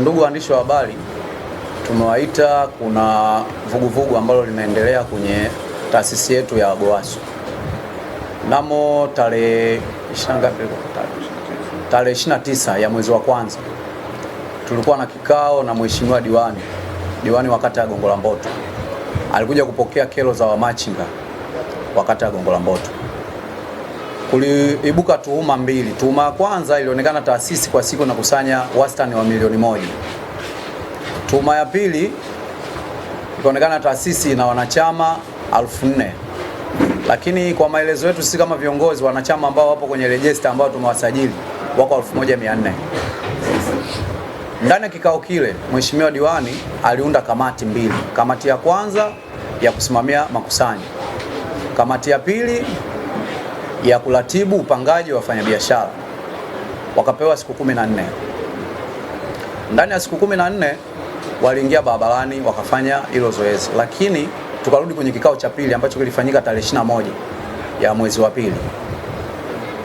Ndugu waandishi wa habari, tumewaita, kuna vuguvugu ambalo linaendelea kwenye taasisi yetu ya GOASU. Mnamo tarehe 29 ya mwezi wa kwanza tulikuwa na kikao na mheshimiwa diwani wa kata ya Gongo la Mboto. Alikuja kupokea kero za wamachinga wa kata ya Gongo la Mboto. Kuliibuka tuhuma mbili. Tuhuma ya kwanza, ilionekana taasisi kwa siku inakusanya wastani wa milioni 1. Tuhuma ya pili, ilionekana taasisi na wanachama 4,000. Lakini kwa maelezo yetu sisi kama viongozi, wanachama ambao wapo kwenye register ambao tumewasajili wako 1,400. Ndani ya kikao kile, mheshimiwa diwani aliunda kamati mbili. Kamati ya kwanza ya kusimamia makusanyo, kamati ya pili ya kuratibu upangaji wa wafanyabiashara. Wakapewa siku 14. Ndani ya siku 14 waliingia barabarani wakafanya hilo zoezi, lakini tukarudi kwenye kikao cha pili ambacho kilifanyika tarehe 21 ya mwezi wa pili.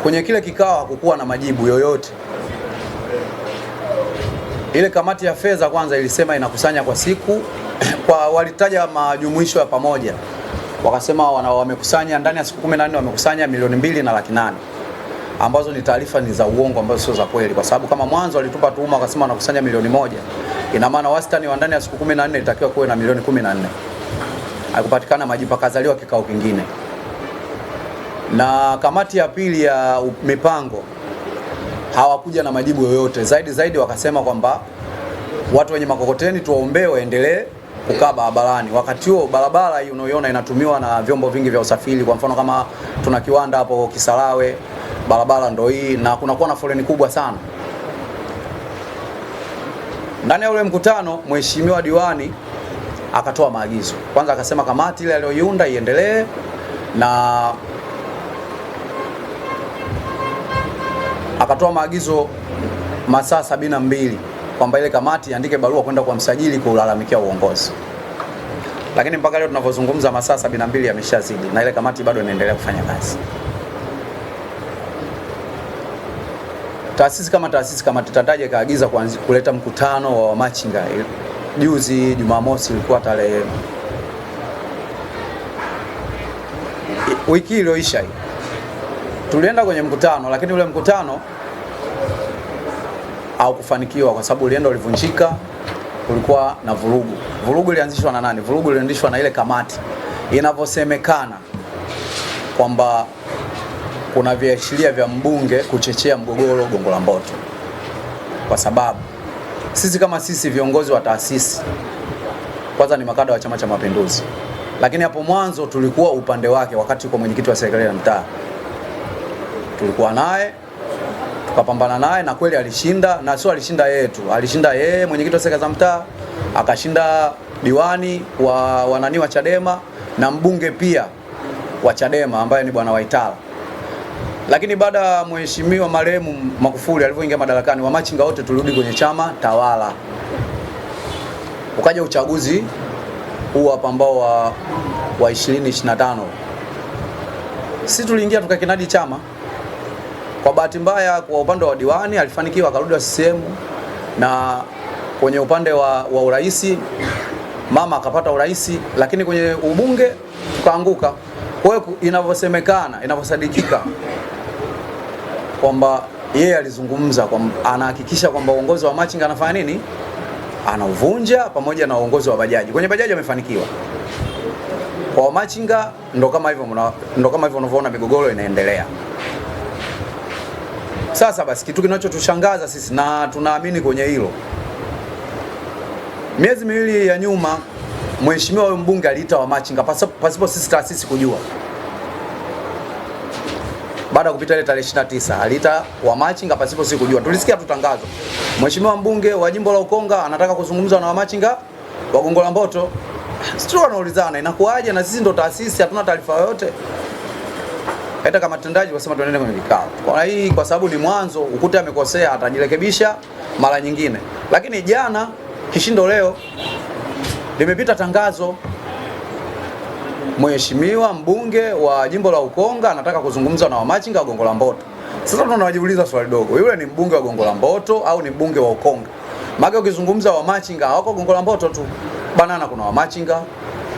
Kwenye kile kikao hakukuwa na majibu yoyote. Ile kamati ya fedha kwanza ilisema inakusanya kwa siku walitaja majumuisho ya pamoja. Wakasema wamekusanya ndani ya siku 14 wamekusanya milioni 2,800,000, ambazo ni taarifa ni za uongo, ambazo sio za kweli, kwa sababu kama mwanzo walitupa tuhuma wakasema wanakusanya milioni 1, ina maana wastani wa ndani ya siku 14 itakiwa kuwe na milioni 14. Haikupatikana majibu, akazaliwa kikao kingine. Na kamati ya pili ya mipango hawakuja na majibu yoyote. Zaidi wakasema kwamba watu wenye makokoteni tuwaombee waendelee kukaa barabarani. Wakati huo barabara hii unayoiona inatumiwa na vyombo vingi vya usafiri. Kwa mfano kama tuna kiwanda hapo Kisarawe, barabara ndo hii, na kunakuwa na foleni kubwa sana. Ndani ya ule mkutano, mheshimiwa diwani akatoa maagizo. Kwanza akasema kamati ile aliyoiunda iendelee, na akatoa maagizo masaa 72 kwamba ile kamati iandike barua kwenda kwa msajili kulalamikia uongozi. Lakini mpaka leo tunavyozungumza masaa 72 yameshazidi na ile kamati bado inaendelea kufanya kazi. Taasisi kama tutataje kaagiza kuleta mkutano wa wamachinga. Juzi Jumamosi ilikuwa tarehe wiki iliyoisha hii. Tulienda kwenye mkutano, lakini ule mkutano haukufanikiwa kwa sababu ulivunjika. Kulikuwa na vurugu. Vurugu ilianzishwa na nani? Vurugu ilianzishwa na ile kamati. Inavyosemekana kwamba kuna viashiria vya mbunge kuchechea mgogoro Gongo la Mboto. Kwa sababu sisi viongozi wa taasisi kwanza ni makada wa Chama cha Mapinduzi. Lakini hapo mwanzo tulikuwa upande wake wakati yuko mwenyekiti wa serikali ya mtaa. Tulikuwa naye, tukapambana naye, na kweli alishinda, na sio alishinda yeye tu. Alishinda yeye mwenyekiti wa serikali za mtaa, akashinda diwani wa Chadema na mbunge pia wa Chadema ambaye ni bwana Waitala. Lakini baada ya mheshimiwa marehemu Magufuli alivyoingia madarakani, wamachinga wote tulirudi kwenye chama tawala. Ukaja uchaguzi huu hapa ambao wa 2025. Sisi tuliingia tukakinadi chama. Kwa bahati mbaya kwa upande wa diwani alifanikiwa akarudi wa CCM, na kwenye upande wa uraisi mama akapata uraisi, lakini kwenye ubunge tukaanguka. Kwa hiyo inavyosemekana, inavyosadikika kwamba yeye alizungumza kwamba anahakikisha kwamba uongozi wa machinga anafanya nini? Anauvunja, pamoja na uongozi wa bajaji. Kwenye bajaji amefanikiwa. Kwa machinga ndo kama hivyo unavyoona migogoro inaendelea. Sasa basi, kitu kinachotushangaza sisi na tunaamini kwenye hilo, miezi miwili ya nyuma mheshimiwa huyo mbunge aliita wamachinga pasipo sisi taasisi kujua. Baada ya kupita ile tarehe 29 aliita wamachinga pasipo sisi kujua. Tulisikia tu tangazo, mheshimiwa mbunge wa jimbo la Ukonga anataka kuzungumza na wamachinga wa Gongo la Mboto. Sisi wanaulizana inakuaje, na sisi ndo taasisi hatuna taarifa yoyote. Hata kama tendaji wasema tuende kwenye vikao. Kwa sababu ni mwanzo, ukute amekosea atajirekebisha mara nyingine. Lakini jana kishindo leo limepita tangazo, mheshimiwa mbunge wa jimbo la Ukonga anataka kuzungumza na wamachinga wa Gongo la Mboto. Sasa tunajiuliza swali dogo, yule ni mbunge wa Gongo la Mboto au ni mbunge wa Ukonga? Maana ukizungumza wa machinga hawako Gongo la Mboto tu. Banana kuna wa machinga,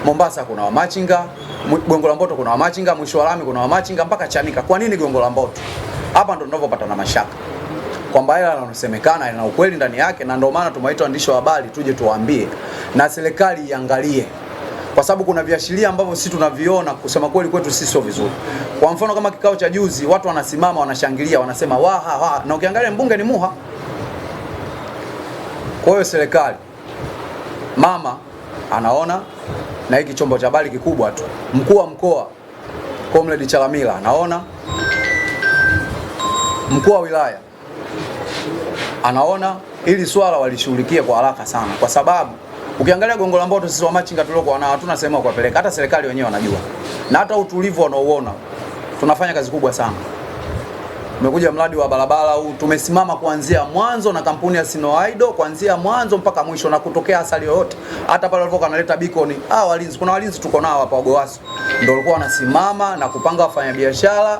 Mombasa kuna wa machinga, Gongo la Mboto kuna wa machinga, mwisho wa lami kuna wa machinga mpaka Chanika. Kwa nini Gongo la Mboto? Hapa ndo tunapopata na mashaka kwamba hela inasemekana ina ukweli ndani yake, na ndio maana tumewaita waandishi wa habari tuje tuwaambie na serikali iangalie, kwa sababu kuna viashiria ambavyo sisi tunaviona kusema kweli kwetu sisi sio vizuri. Kwa mfano kama kikao cha juzi, watu wanasimama wanashangilia wanasema wa, na ukiangalia mbunge ni Muha. Kwa hiyo serikali mama anaona, na hiki chombo cha habari kikubwa tu, mkuu wa mkoa Comrade Chalamila anaona, mkuu wa wilaya anaona, ili swala walishughulikia kwa haraka sana, kwa sababu ukiangalia Gongo la Mboto sisi wa machinga tuliokuwa na hatuna sehemu kuwapeleka, hata serikali wenyewe wanajua, na hata utulivu wanaoona tunafanya kazi kubwa sana. Tumekuja mradi wa barabara huu, tumesimama kuanzia mwanzo na kampuni ya Sinoaido kuanzia mwanzo mpaka mwisho, na kutokea asali yoyote. Hata pale walivyokuwa wanaleta beacon, walinzi, kuna walinzi tuko nao hapa Gowaso, ndio walikuwa wanasimama na kupanga wafanyabiashara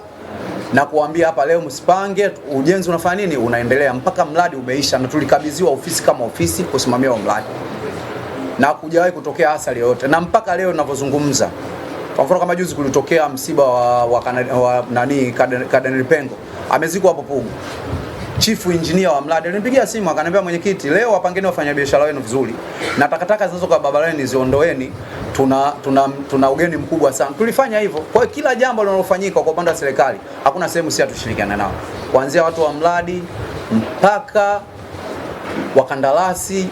na kuambia hapa leo msipange, ujenzi unafanya nini, unaendelea mpaka mradi umeisha, na tulikabidhiwa ofisi kama ofisi kusimamia wa mradi, na kujawahi kutokea asali yoyote. Na mpaka leo ninavyozungumza, kwa mfano kama juzi kulitokea msiba wa Kaden Pengo, amezikwa hapo Pugu. Chief engineer wa mradi alinipigia simu akaniambia, mwenyekiti, leo wapangeni wafanyabiashara wenu vizuri na takataka zinazo kwa barabarani ziondoeni, tuna ugeni mkubwa sana. Tulifanya hivyo. Kwa hiyo kila jambo linalofanyika kwa upande wa serikali hakuna sehemu si hatushirikiana nao, kuanzia watu wa mradi mpaka wakandarasi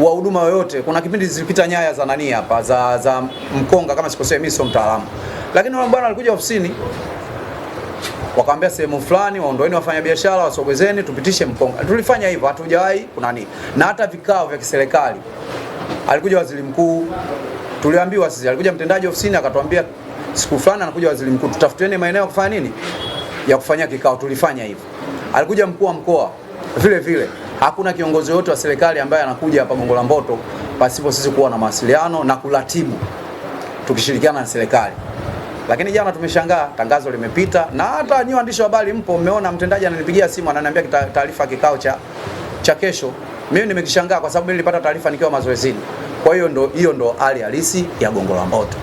wa huduma yoyote. Kuna kipindi zilipita nyaya za nani hapa za mkonga kama sikosea, mimi sio mtaalamu, lakini wale bwana walikuja ofisini wakaambia sehemu fulani waondoeni wafanyabiashara, wasogezeni tupitishe mkonga. Tulifanya hivyo, hatujawahi kuna nini. Na hata vikao vya kiserikali alikuja waziri mkuu, tuliambiwa sisi, alikuja mtendaji ofisini akatuambia siku fulani anakuja waziri mkuu, tutafuteni maeneo kufanya nini, ya kufanyia kikao. Tulifanya hivyo. Alikuja mkuu wa mkoa vile vile. Hakuna kiongozi wote wa serikali ambaye anakuja hapa Gongo la Mboto pasipo sisi kuwa na mawasiliano na kuratibu tukishirikiana na serikali. Lakini jana tumeshangaa, tangazo limepita, na hata nyinyi waandishi wa habari mpo, mmeona mtendaji ananipigia simu ananiambia taarifa kikao cha kesho. Mimi nimekishangaa kwa sababu nilipata taarifa nikiwa mazoezini. Kwa hiyo ndo hali halisi ya Gongo la Mboto.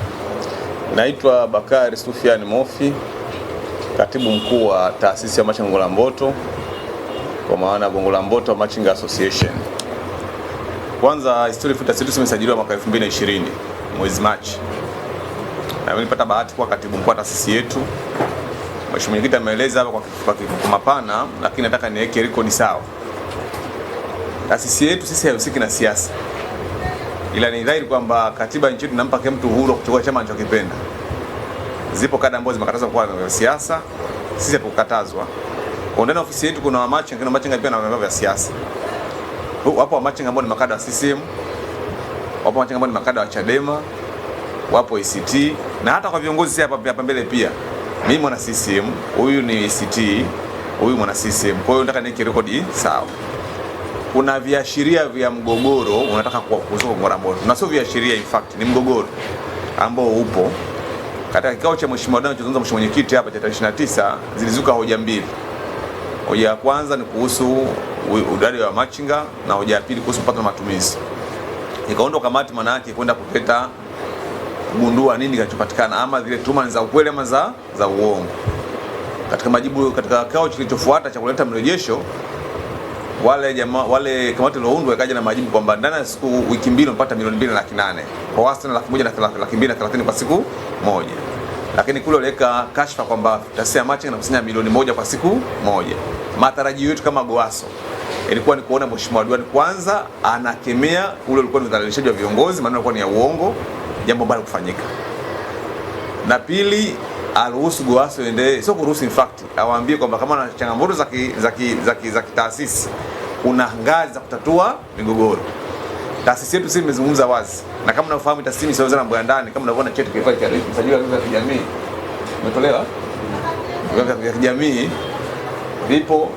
Naitwa Bakari Sufiani Mofi, katibu mkuu wa taasisi ya machinga Gongo la Mboto, kwa maana Gongo la Mboto Machinga Association. Kwanza historia futa sisi tumesajiliwa mwaka 2020 mwezi Machi. Na mimi nilipata bahati kuwa katibu mkuu wa taasisi yetu. Mheshimiwa mwenyekiti ameeleza hapa kwa mapana, lakini nataka niweke rekodi sawa. Taasisi yetu sisi haihusiki na siasa, ila ni dhahiri kwamba katiba nchi yetu inampa kila mtu uhuru kuchagua chama anachokipenda. Zipo kada ambazo zimekatazwa kwa siasa, sisi hatukatazwa. Kwa ndani ofisi yetu kuna machinga pia na vyama vya siasa. Wapo machinga ambao ni makada wa CCM, wapo machinga ambao ni makada wa Chadema, wapo ACT, na hata kwa viongozi hapa mbele pia. Mimi mwana CCM, huyu ni ACT, huyu mwana CCM. Kwa hiyo nataka niweke rekodi sawa. Kuna viashiria vya mgogoro unataka kuzuka Gongo la Mboto. Na sio viashiria, in fact ni mgogoro ambao upo. Katika kikao cha mheshimiwa Dano chozungumza mheshimiwa mwenyekiti hapa cha 29 zilizuka hoja mbili. Hoja ya kwanza ni kuhusu udai wa machinga, na hoja ya pili kuhusu mapato na matumizi. Ikaondoka kamati maana yake kwenda kuleta kugundua nini kinachopatikana, ama zile tuhuma za ukweli ama za uongo. Katika majibu, katika kikao kilichofuata cha kuleta mrejesho, wale kamati iliyoundwa ikaja na majibu kwamba ndani ya siku wiki mbili unapata milioni 2.8 kwa wastani 1,230 kwa siku moja. Lakini kule waliweka kashfa kwamba taasisi ya machinga inakusanya milioni 1 kwa siku moja. Matarajio yetu kama Gowaso ilikuwa ni kuona mheshimiwa diwani kwanza anakemea ule ulikuwa ni udhalilishaji wa viongozi, maana ulikuwa ni ya uongo, jambo bado kufanyika. Na pili, aruhusu Gowaso ende, sio kuruhusu, in fact awaambie kwamba kama na changamoto za kitaasisi kuna ngazi za kutatua migogoro. Taasisi yetu sisi imezungumza wazi, na kama unafahamu taasisi sio za mambo ya ndani, kama unavyoona cheti kifaa cha msajili wa kijamii umetolewa vya kijamii, ndipo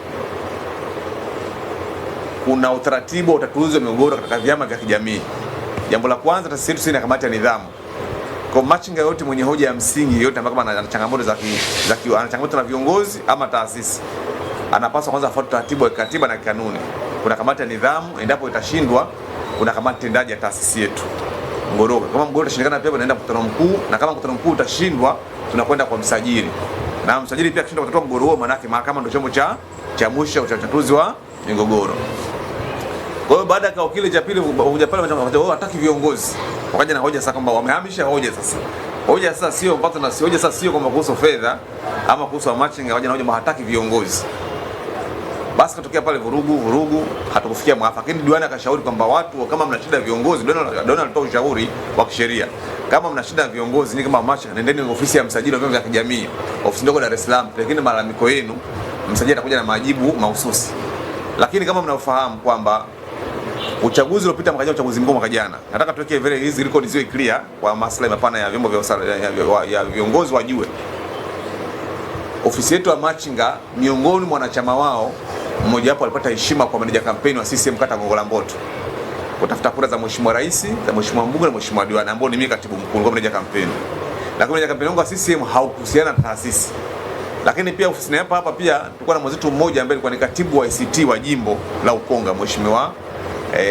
kuna utaratibu wa utatuzi wa migogoro katika vyama vya kijamii. Jambo la kwanza, taasisi yetu ina kamati ya nidhamu. Kwa machinga yote mwenye hoja ya msingi yote ambayo kama ana changamoto ana changamoto na viongozi ama taasisi, anapaswa kwanza afuate taratibu wa katiba na kanuni. kuna kamati ya nidhamu. Endapo itashindwa, kuna kamati tendaji ya taasisi yetu Ngorongoro. Kama Ngorongoro itashindikana, pia tunaenda mkutano mkuu, na kama mkutano mkuu utashindwa, tunakwenda kwa msajili, na msajili pia akishindwa kutatua mgogoro, maana yake mahakama ndio chombo cha mwisho cha utatuzi wa migogoro. Kwa hiyo baada ya kikao kile cha pili, hoja pale wao hataki viongozi, wakaja na hoja sasa kwamba wamehamisha hoja sasa. Hoja sasa sio mpaka na hoja sasa sio kwamba kuhusu fedha ama kuhusu machinga, wakaja na hoja hataki viongozi. Basi katokea pale vurugu, hatukufikia mwafaka. Lakini diwani akashauri kwamba watu kama mna shida viongozi, diwani alitoa ushauri wa kisheria. Kama mna shida viongozi ni kama machinga, nendeni ofisi ya msajili wa vyombo vya kijamii, ofisi ndogo Dar es Salaam, pengine malalamiko yenu, msajili atakuja na majibu mahususi. Lakini kama mnaofahamu kwamba uchaguzi uliopita mwaka jana, uchaguzi mkuu mwaka jana, nataka tuweke vile hizi record ziwe clear kwa maslahi mapana ya vyombo vya viongozi wajue. Ofisi yetu ya machinga, miongoni mwa wanachama wao mmoja wapo alipata heshima kwa meneja kampeni wa CCM kata Gongo la Mboto, kutafuta kura za Mheshimiwa Rais, za Mheshimiwa Mbunge na Mheshimiwa Diwani, ambao ni mimi katibu mkuu kwa meneja kampeni. Lakini meneja kampeni wangu wa CCM haukuhusiana na taasisi. Lakini pia ofisi hapa pia tulikuwa na mwenzetu mmoja ambaye alikuwa ni katibu wa ICT wa jimbo la Ukonga, Mheshimiwa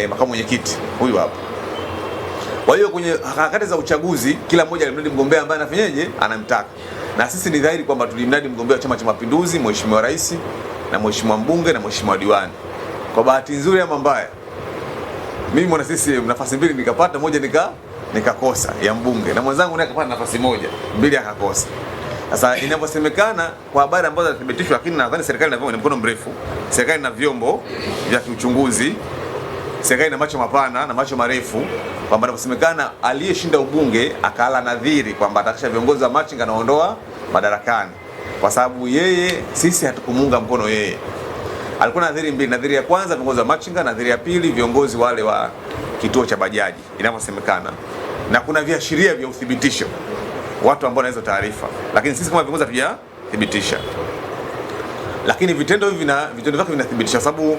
makamu mwenyekiti huyu hapa. Kwa hiyo kwenye harakati za uchaguzi kila mmoja alimnadi mgombea ambaye anafanyaje anamtaka. Na sisi ni dhahiri kwamba tulimnadi mgombea wa Chama cha Mapinduzi, Mheshimiwa Rais na Mheshimiwa Mbunge na Mheshimiwa Diwani. Kwa bahati nzuri ama mbaya, mimi mwana sisi nafasi mbili nikapata, moja nikakosa ya mbunge, na mwenzangu naye akapata nafasi moja, mbili akakosa. Sasa inavyosemekana kwa habari ambazo zinathibitishwa, lakini nadhani serikali ina mkono mrefu, serikali ina vyombo vya kiuchunguzi, serikali ina macho mapana na macho marefu, kwamba inavyosemekana aliyeshinda ubunge akala nadhiri kwamba atakisha viongozi wa machinga anaondoa madarakani, kwa sababu yeye, sisi hatukumuunga mkono yeye. Alikuwa nadhiri mbili, nadhiri ya kwanza viongozi wa machinga, nadhiri ya pili viongozi wale wa kituo cha bajaji inavyosemekana, na kuna viashiria vya uthibitisho watu ambao wanaweza taarifa, lakini sisi kama viongozi hatujathibitisha. Lakini vitendo vyake vinathibitisha, sababu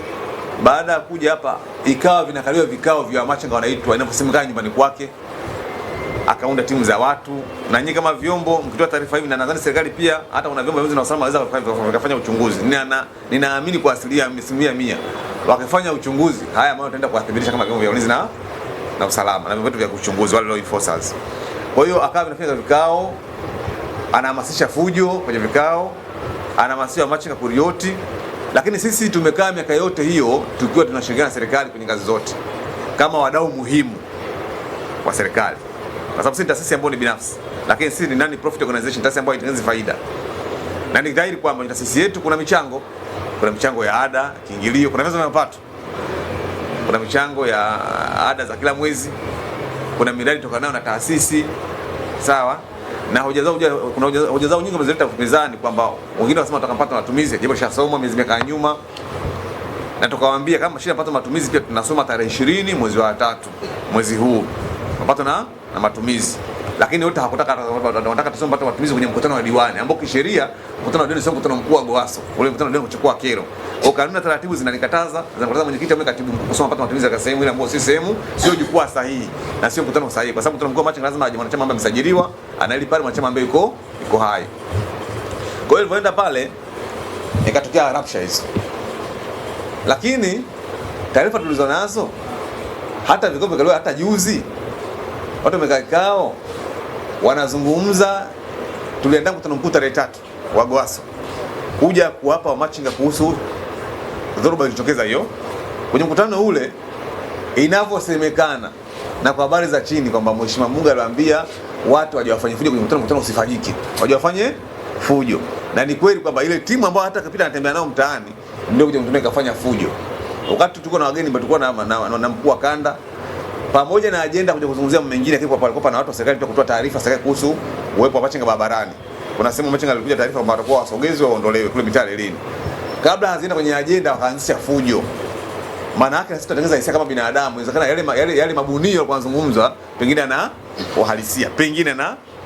baada ya kuja hapa ikawa vinakaliwa vikao vya machinga wanaitwa inavyosemekana nyumbani kwake, akaunda timu za watu, na nyinyi kama vyombo mkitoa taarifa hivi, na nadhani serikali pia hata una vyombo vya usalama waweza kufanya uchunguzi. Ninaamini kwa asilimia 100 wakifanya uchunguzi haya mambo yataenda kuathibitisha kama vyombo vya ulinzi na usalama na vyombo vya kuchunguzi wale law enforcers. Kwa hiyo akawa vinafanya vikao, anahamasisha fujo kwenye vikao, anahamasisha machinga kurioti. Lakini sisi tumekaa miaka yote hiyo tukiwa tunashirikiana na serikali kwenye kazi zote kama wadau muhimu wa serikali, kwa sababu sisi taasisi ambayo ni binafsi, lakini sisi ni non profit organization, taasisi ambayo inatengeneza faida. Na ni dhahiri kwamba taasisi yetu kuna michango ya ada, kiingilio, kuna vyanzo vya mapato, kuna michango ya ada za kila mwezi, kuna miradi tokanayo na taasisi, sawa. Na hoja zao nyingi wamezileta mezani kwamba wengine wanasema watakapata matumizi, jambo lishasomwa miaka ya nyuma, na tukawaambia kama shida pata matumizi pia tunasoma tarehe 20 mwezi wa 3 mwezi huu mapato na matumizi. Lakini wote hawakutaka, wanataka tusome pata matumizi kwenye mkutano wa diwani, ambao kisheria mkutano wa diwani sio mkutano mkuu wa Goaso, ule mkutano wa diwani kuchukua kero. Kwa kanuni na taratibu zinanikataza mwenyekiti au katibu mkuu kusoma pata matumizi katika sehemu ile ambayo si sehemu, sio jukwaa sahihi na sio mkutano sahihi, kwa sababu mkutano mkuu wa machinga lazima aje mwanachama ambaye amesajiliwa, anaili pale mwanachama ambaye yuko hai. Kwa hiyo ilipoenda pale ikatokea rapsha hizo. Lakini taarifa tulizonazo hata vikao vikaliwa, hata juzi watu wamekaa kikao wanazungumza, tulienda mkutano mkuu tarehe 3 wa Goaso kuja kuwapa wa machinga kuhusu dhoruba ilitokeza hiyo. Kwenye mkutano ule inavyosemekana na kwa habari za chini kwamba Mheshimiwa Mbunge aliwaambia watu waje wafanye fujo kwenye mkutano usifanyike, waje wafanye fujo. Na ni kweli kwamba ile timu ambayo hata kapita anatembea nao mtaani ndio kuja mkutano ikafanya fujo. Wakati tulikuwa na wageni, tulikuwa na mkuu wa kanda pamoja na ajenda kuja kuzungumzia mambo mengine, kwa palikuwa na watu wa serikali pia kutoa taarifa serikali kuhusu uwepo wa machinga barabarani. Kuna sehemu machinga alikuja taarifa kwamba watakuwa wasogezwe waondolewe kule mitaa lelini. Kabla hazienda kwenye ajenda wakaanzisha fujo. Maana yake sisi tunatengeneza hisia kama binadamu, inawezekana yale mabunio yalikuwa yanazungumzwa pengine na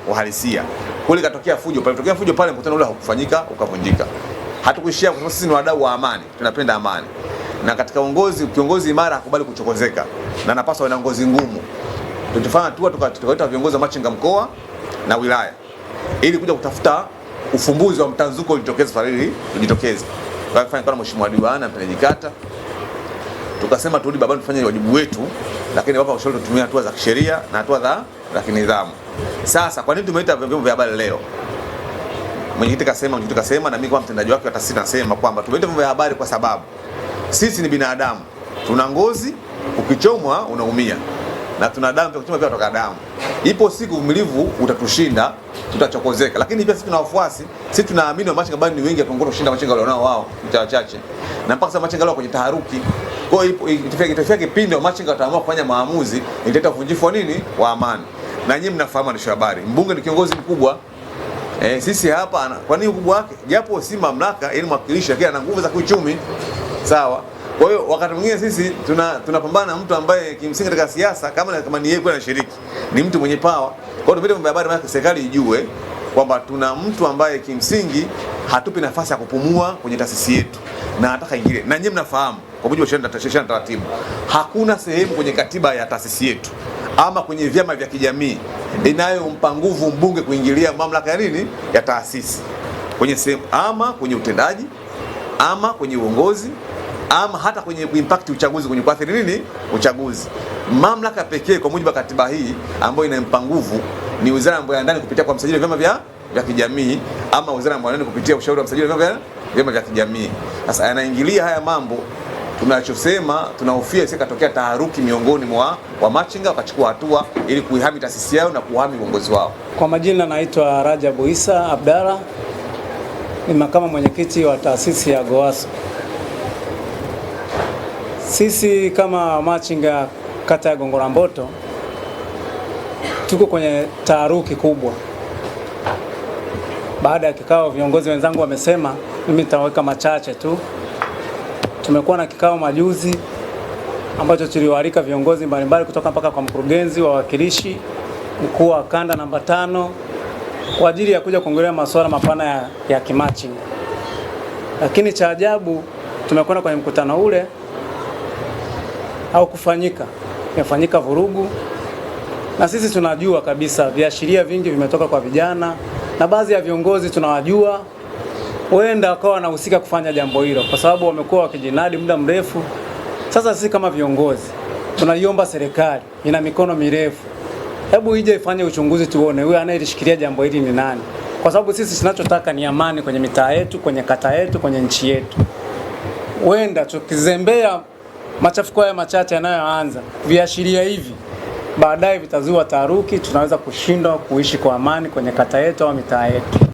uhalisia. Kule katokea fujo, pale mkutano ule haukufanyika, ukavunjika. Hatukuishia kwa sababu sisi ni wadau wa amani, tunapenda amani. Na katika kiongozi imara hakubali kuchokozeka, na anapaswa na ngozi ngumu. Tulifanya tukaita viongozi wa machinga mkoa na wilaya ili kuja kutafuta ufumbuzi wa mtanzuko ujitokeze. Kwa Mheshimiwa Diwani na mtendaji kata, tukasema turudi babani tufanye wajibu wetu, lakini wapa ushauri tutumie hatua za kisheria na hatua za kinidhamu. Sasa kwa nini tumeita vyombo vya habari leo? Mwenyekiti kasema na mimi kama mtendaji wake wa taasisi nasema kwamba tumeita vyombo vya habari kwa sababu sisi ni binadamu, tuna ngozi, ukichomwa unaumia, na tuna damu, tukichomwa pia toka damu. Ipo siku uvumilivu utatushinda, tutachokozeka, lakini pia sisi tuna wafuasi, sisi tunaamini wamachinga bado ni wengi tuongoro kushinda machinga walionao wao wachache, na mpaka sasa machinga leo kwenye taharuki. Kwa hiyo itafika kipindi wamachinga wataamua kufanya maamuzi, italeta uvunjifu wa nini wa amani. Na nyinyi mnafahamu ni habari, mbunge ni kiongozi mkubwa. Sisi hapa kwa nini ukubwa wake? Japo si mamlaka ili mwakilishi, lakini ana nguvu za kiuchumi. Sawa. Kwa hiyo wakati mwingine sisi tunapambana na mtu ambaye kimsingi katika siasa kama ni yeye kwa anashiriki, ni mtu mwenye power. Kwa hiyo vyombo vya habari maana serikali ijue kwamba tuna mtu ambaye kimsingi hatupi nafasi ya kupumua kwenye taasisi yetu na hataka ingine. Na nyinyi mnafahamu kwa mujibu wa sheria na taratibu, hakuna sehemu kwenye katiba ya taasisi yetu ama kwenye vyama vya kijamii inayompa nguvu mbunge kuingilia mamlaka ya nini ya taasisi kwenye sehemu, ama kwenye utendaji, ama kwenye uongozi, ama hata kwenye impact uchaguzi, kwenye kuathiri nini uchaguzi. Mamlaka pekee kwa mujibu wa katiba hii ambayo inampa nguvu ni Wizara ya Mambo ya Ndani kupitia kwa msajili wa vyama vya kijamii, ama Wizara ya Mambo ya Ndani kupitia ushauri wa msajili wa vyama vya kijamii. Sasa anaingilia haya mambo, tunachosema tunahofia isikatokea taharuki miongoni mwa machinga wakachukua hatua ili kuihami taasisi yao na kuhami uongozi wao. Kwa majina naitwa Rajabu Isa Abdalla, ni makamu mwenyekiti wa taasisi ya Goaso. Sisi kama machinga kata ya Gongo la Mboto tuko kwenye taharuki kubwa. Baada ya kikao, viongozi wenzangu wamesema, mimi nitaweka machache tu. Tumekuwa na kikao majuzi ambacho tuliwaalika viongozi mbalimbali kutoka mpaka kwa mkurugenzi, wawakilishi, mkuu wa kanda namba 5 kwa ajili ya kuja kuongelea masuala mapana ya kimachinga. Lakini cha ajabu, tumekwenda kwenye mkutano ule au imefanyika vurugu, na sisi tunajua kabisa viashiria vingi vimetoka kwa vijana na baadhi ya viongozi tunawajua huenda wakawa wanahusika kufanya jambo hilo kwa sababu wamekuwa wakijinadi muda mrefu. Sasa sisi kama viongozi tunaiomba serikali, ina mikono mirefu, hebu ije ifanye uchunguzi tuone huyu anayelishikilia jambo hili ni nani, kwa sababu sisi tunachotaka ni amani kwenye mitaa yetu, kwenye kata yetu, kwenye nchi yetu. Huenda tukizembea machafuko haya machache yanayoanza, viashiria hivi baadaye vitazua taharuki, tunaweza kushindwa kuishi kwa amani kwenye kata yetu au mitaa yetu.